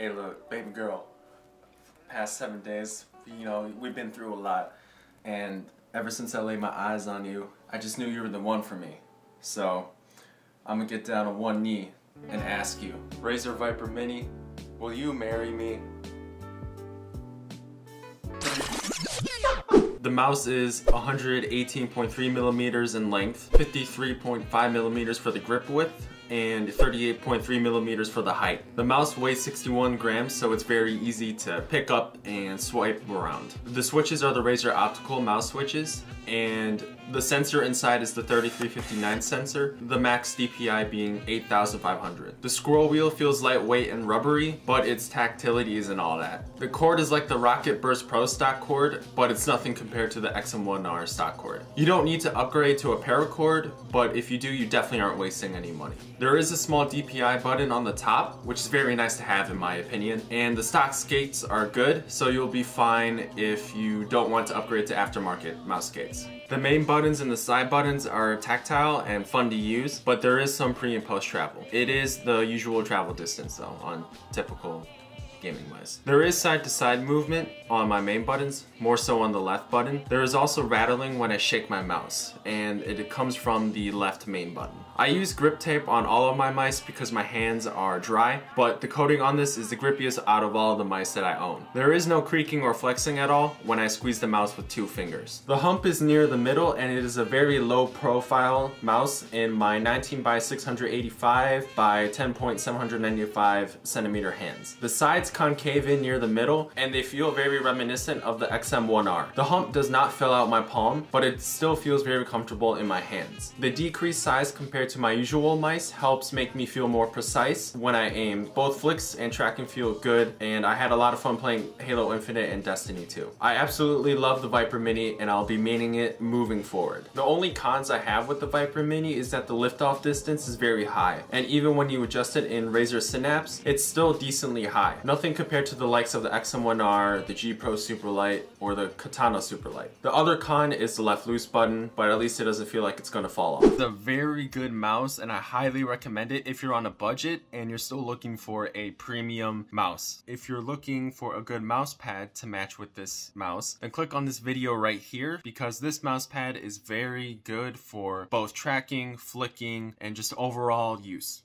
Hey look, baby girl, past 7 days, you know, we've been through a lot, and ever since I laid my eyes on you, I just knew you were the one for me. So, I'm gonna get down on one knee and ask you, Razer Viper Mini, will you marry me? The mouse is 118.3 millimeters in length, 53.5 millimeters for the grip width, and 38.3 millimeters for the height. The mouse weighs 61 grams, so it's very easy to pick up and swipe around. The switches are the Razer optical mouse switches, and the sensor inside is the 3359 sensor, the max DPI being 8500. The scroll wheel feels lightweight and rubbery, but its tactility isn't all that. The cord is like the Rocket Burst Pro stock cord, but it's nothing compared to the XM1R stock cord. You don't need to upgrade to a paracord, but if you do, you definitely aren't wasting any money. There is a small DPI button on the top, which is very nice to have in my opinion, and the stock skates are good, so you'll be fine if you don't want to upgrade to aftermarket mouse skates. The main buttons and the side buttons are tactile and fun to use, but there is some pre and post travel. It is the usual travel distance though on typical gaming mice. There is side to side movement on my main buttons, more so on the left button. There is also rattling when I shake my mouse, and it comes from the left main button. I use grip tape on all of my mice because my hands are dry, but the coating on this is the grippiest out of all of the mice that I own. There is no creaking or flexing at all when I squeeze the mouse with 2 fingers. The hump is near the middle, and it is a very low profile mouse in my 19 by 685 by 10.795 centimeter hands. The sides concave in near the middle, and they feel very reminiscent of the XM1R. The hump does not fill out my palm, but it still feels very comfortable in my hands. The decreased size compared to my usual mice helps make me feel more precise when I aim. Both flicks and tracking feel good, and I had a lot of fun playing Halo Infinite and Destiny 2. I absolutely love the Viper Mini, and I'll be maining it moving forward. The only cons I have with the Viper Mini is that the liftoff distance is very high, and even when you adjust it in Razer Synapse, it's still decently high. Nothing compared to the likes of the XM1R, the G Pro Superlight, or the Katana Superlight. The other con is the left loose button, but at least it doesn't feel like it's gonna fall off. It's a very good mouse, and I highly recommend it if you're on a budget and you're still looking for a premium mouse. If you're looking for a good mouse pad to match with this mouse, then click on this video right here, because this mouse pad is very good for both tracking, flicking, and just overall use.